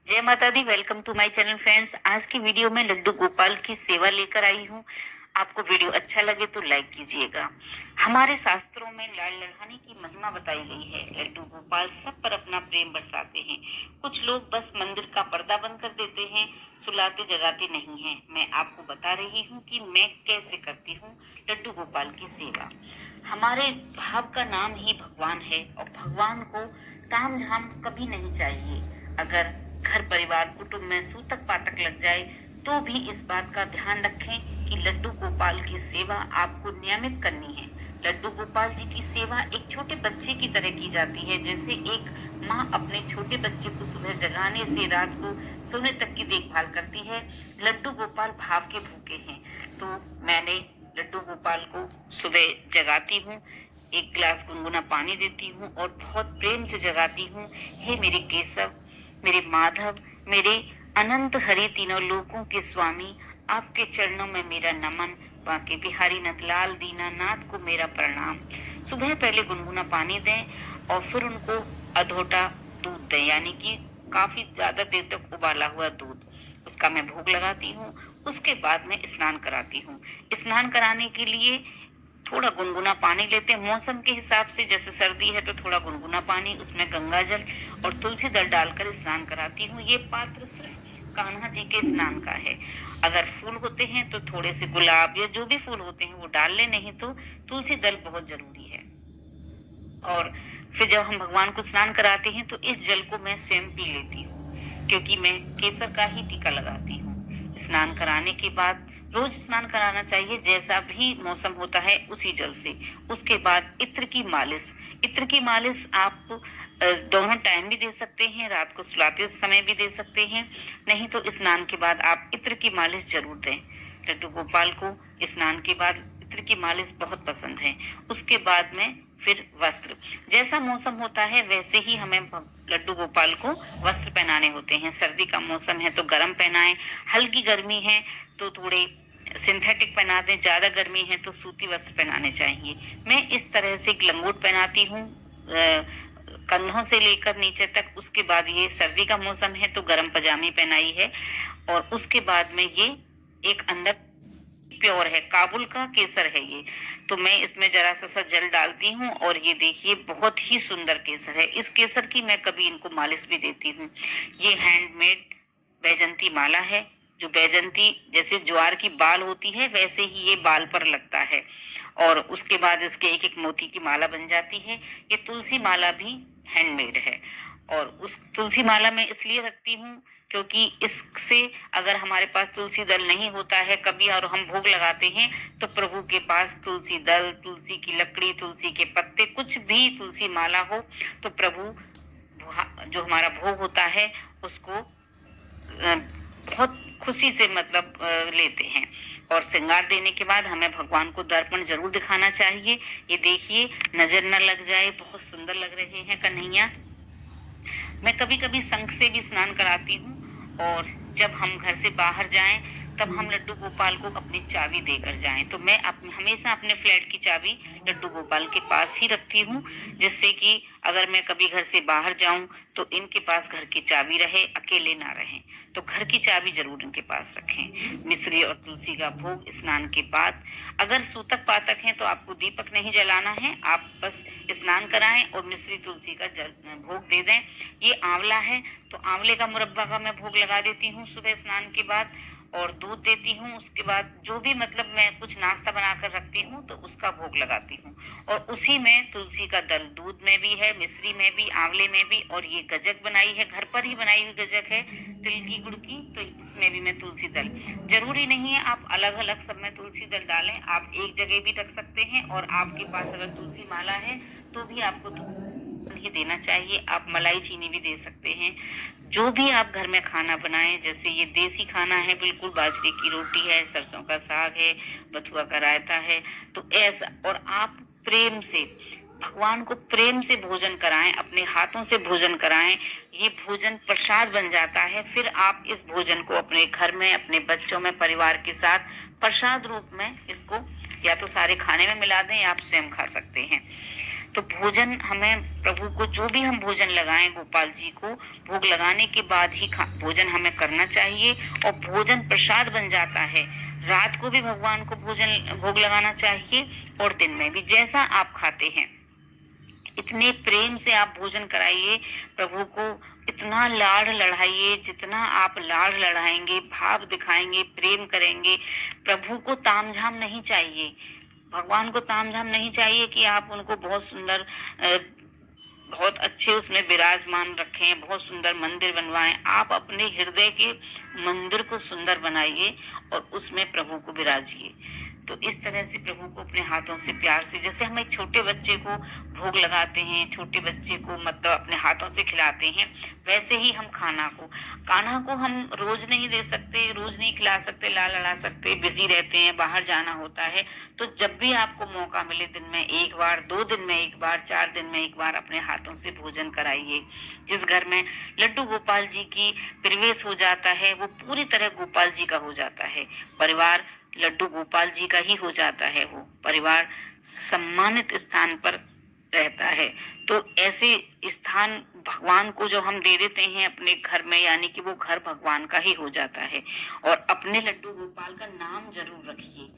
जय माता दी। Welcome to my channel friends. आज की वीडियो में लड्डू गोपाल की सेवा लेकर आई हूँ। आपको वीडियो अच्छा लगे तो लाइक कीजिएगा। हमारे शास्त्रों में लाड़ लड़ाने की महिमा बताई गई है। लड्डू गोपाल सब पर अपना प्रेम बरसाते हैं। कुछ लोग बस मंदिर का पर्दा बंद कर देते हैं, सुलाते जगाते नहीं हैं। मैं आपको बता रही हूँ कि मैं कैसे करती हूँ लड्डू गोपाल की सेवा। हमारे भाव का नाम ही भगवान है और भगवान को ताम झाम कभी नहीं चाहिए। अगर घर परिवार कुटुंब में सूतक पातक लग जाए तो भी इस बात का ध्यान रखें कि लड्डू गोपाल की सेवा आपको नियमित करनी है। लड्डू गोपाल जी की सेवा एक छोटे बच्चे की तरह की जाती है। जैसे एक माँ अपने छोटे बच्चे को सुबह जगाने से रात को सोने तक की देखभाल करती है, लड्डू गोपाल भाव के भूखे हैं। तो मैंने लड्डू गोपाल को सुबह जगाती हूँ, एक गिलास गुनगुना पानी देती हूँ और बहुत प्रेम से जगाती हूँ। हे मेरे केशव, मेरे माधव, मेरे अनंत हरि तीनों लोकों के स्वामी, आपके चरणों में मेरा नमन। बांके बिहारी नंदलाल दीनानाथ को मेरा प्रणाम। सुबह पहले गुनगुना पानी दें और फिर उनको अधोटा दूध दें, यानी कि काफी ज्यादा देर तक उबाला हुआ दूध, उसका मैं भोग लगाती हूँ। उसके बाद मैं स्नान कराती हूँ। स्नान कराने के लिए थोड़ा गुनगुना पानी लेते हैं मौसम के हिसाब से। जैसे सर्दी है तो थोड़ा गुनगुना पानी, उसमें गंगा जल और तुलसी दल डालकर स्नान कराती हूँ। ये पात्र सिर्फ कान्हा जी के स्नान का है। अगर फूल होते हैं तो थोड़े से गुलाब या जो भी फूल होते हैं वो डाल ले, नहीं तो तुलसी दल बहुत जरूरी है। और फिर जब हम भगवान को स्नान कराते हैं तो इस जल को मैं स्वयं पी लेती हूँ, क्योंकि मैं केसर का ही टीका लगाती हूँ। स्नान कराने के बाद रोज स्नान कराना चाहिए, जैसा भी मौसम होता है उसी जल से। उसके बाद इत्र की मालिश। इत्र की मालिश आप दोनों टाइम भी दे सकते हैं, रात को सुलाते समय भी दे सकते हैं, नहीं तो स्नान के बाद आप इत्र की मालिश जरूर दें। लड्डू गोपाल को स्नान के बाद इत्र की मालिश बहुत पसंद है। उसके बाद में फिर वस्त्र, जैसा मौसम होता है वैसे ही हमें लड्डू गोपाल को वस्त्र पहनाने होते हैं। सर्दी का मौसम है तो गर्म पहनाएं, हल्की गर्मी है तो थोड़े सिंथेटिक पहना दें, ज्यादा गर्मी है तो सूती वस्त्र पहनाने चाहिए। मैं इस तरह से एक लंगोट पहनाती हूँ कंधों से लेकर नीचे तक। उसके बाद ये सर्दी का मौसम है तो गर्म पजामी पहनाई है। और उसके बाद में ये एक अंदर प्योर है, काबुल का केसर है ये, तो मैं इसमें जरा सा जल डालती हूँ और ये देखिए बहुत ही सुंदर केसर है। इस केसर की मैं कभी इनको मालिश भी देती हूँ। ये हैंडमेड बैजंती माला है, जो बैजंती जैसे ज्वार की बाल होती है वैसे ही ये बाल पर लगता है और उसके बाद इसके एक एक मोती की माला बन जाती है। ये तुलसी माला भी हैंडमेड है और उस तुलसी माला में इसलिए रखती हूँ क्योंकि इससे अगर हमारे पास तुलसी दल नहीं होता है कभी और हम भोग लगाते हैं तो प्रभु के पास तुलसी दल, तुलसी की लकड़ी, तुलसी के पत्ते, कुछ भी तुलसी माला हो तो प्रभु जो हमारा भोग होता है उसको बहुत खुशी से मतलब लेते हैं। और श्रृंगार देने के बाद हमें भगवान को दर्पण जरूर दिखाना चाहिए। ये देखिए नजर न लग जाए, बहुत सुंदर लग रहे हैं कन्हैया। मैं कभी कभी शंख से भी स्नान कराती हूँ और जब हम घर से बाहर जाएं तब हम लड्डू गोपाल को अपनी चाबी देकर जाएं। तो मैं हमेशा अपने फ्लैट की चाबी लड्डू गोपाल के पास ही रखती हूँ, जिससे कि अगर मैं कभी घर से बाहर जाऊं तो इनके पास घर की चाबी रहे, अकेले ना रहें। तो घर की चाबी जरूर इनके पास रखें। मिश्री और तुलसी का भोग स्नान के बाद। अगर सूतक पातक हैं तो आपको दीपक नहीं जलाना है, आप बस स्नान कराएं और मिश्री तुलसी का भोग दे दें। ये आंवला है तो आंवले का मुरब्बा का मैं भोग लगा देती हूँ सुबह स्नान के बाद और दूध देती हूँ। उसके बाद जो भी मतलब मैं कुछ नाश्ता बनाकर रखती हूँ तो उसका भोग लगाती हूँ और उसी में तुलसी का दल दूध में भी है, मिश्री में भी, आंवले में भी। और ये गजक बनाई है, घर पर ही बनाई हुई गजक है तिल की गुड़ की, तो इसमें भी मैं तुलसी दल, जरूरी नहीं है आप अलग अलग सब में तुलसी दल डालें, आप एक जगह भी रख सकते हैं। और आपके पास अगर तुलसी माला है तो भी आपको ही देना चाहिए, आप मलाई चीनी भी दे सकते हैं। जो भी आप घर में खाना बनाएं, जैसे ये देसी खाना है, बिल्कुल बाजरे की रोटी है, सरसों का साग है, बथुआ का रायता है, तो ऐसा। और आप प्रेम से भगवान को प्रेम से भोजन कराएं, अपने हाथों से भोजन कराएं। ये भोजन प्रसाद बन जाता है। फिर आप इस भोजन को अपने घर में, अपने बच्चों में, परिवार के साथ प्रसाद रूप में इसको या तो सारे खाने में मिला दें या आप स्वयं खा सकते हैं। तो भोजन हमें प्रभु को जो भी हम भोजन लगाएं गोपाल जी को, भोग लगाने के बाद ही भोजन हमें करना चाहिए और भोजन प्रसाद बन जाता है। रात को भी भगवान को भोग लगाना चाहिए और दिन में भी, जैसा आप खाते हैं इतने प्रेम से आप भोजन कराइए प्रभु को, इतना लाड़ लड़ाइए, जितना आप लाड़ लड़ाएंगे, भाव दिखाएंगे, प्रेम करेंगे। प्रभु को तामझाम नहीं चाहिए, भगवान को तामझाम नहीं चाहिए कि आप उनको बहुत सुंदर बहुत अच्छे उसमें विराजमान रखें, बहुत सुंदर मंदिर बनवाएं। आप अपने हृदय के मंदिर को सुंदर बनाइए और उसमें प्रभु को विराजिए। तो इस तरह से प्रभु को अपने हाथों से प्यार से, जैसे हम एक छोटे बच्चे को भोग लगाते हैं, छोटे बच्चे को मतलब अपने हाथों से खिलाते हैं, वैसे ही हम कान्हा को हम रोज नहीं दे सकते, रोज नहीं खिला सकते, ला लड़ा सकते, बिजी रहते हैं, बाहर जाना होता है। तो जब भी आपको मौका मिले, दिन में एक बार, 2 दिन में एक बार, 4 दिन में एक बार अपने हाथों से भोजन कराइए। जिस घर में लड्डू गोपाल जी की प्रवेश हो जाता है वो पूरी तरह गोपाल जी का हो जाता है, परिवार लड्डू गोपाल जी का ही हो जाता है, वो परिवार सम्मानित स्थान पर रहता है। तो ऐसे स्थान भगवान को जो हम दे देते हैं अपने घर में, यानी कि वो घर भगवान का ही हो जाता है। और अपने लड्डू गोपाल का नाम जरूर रखिए।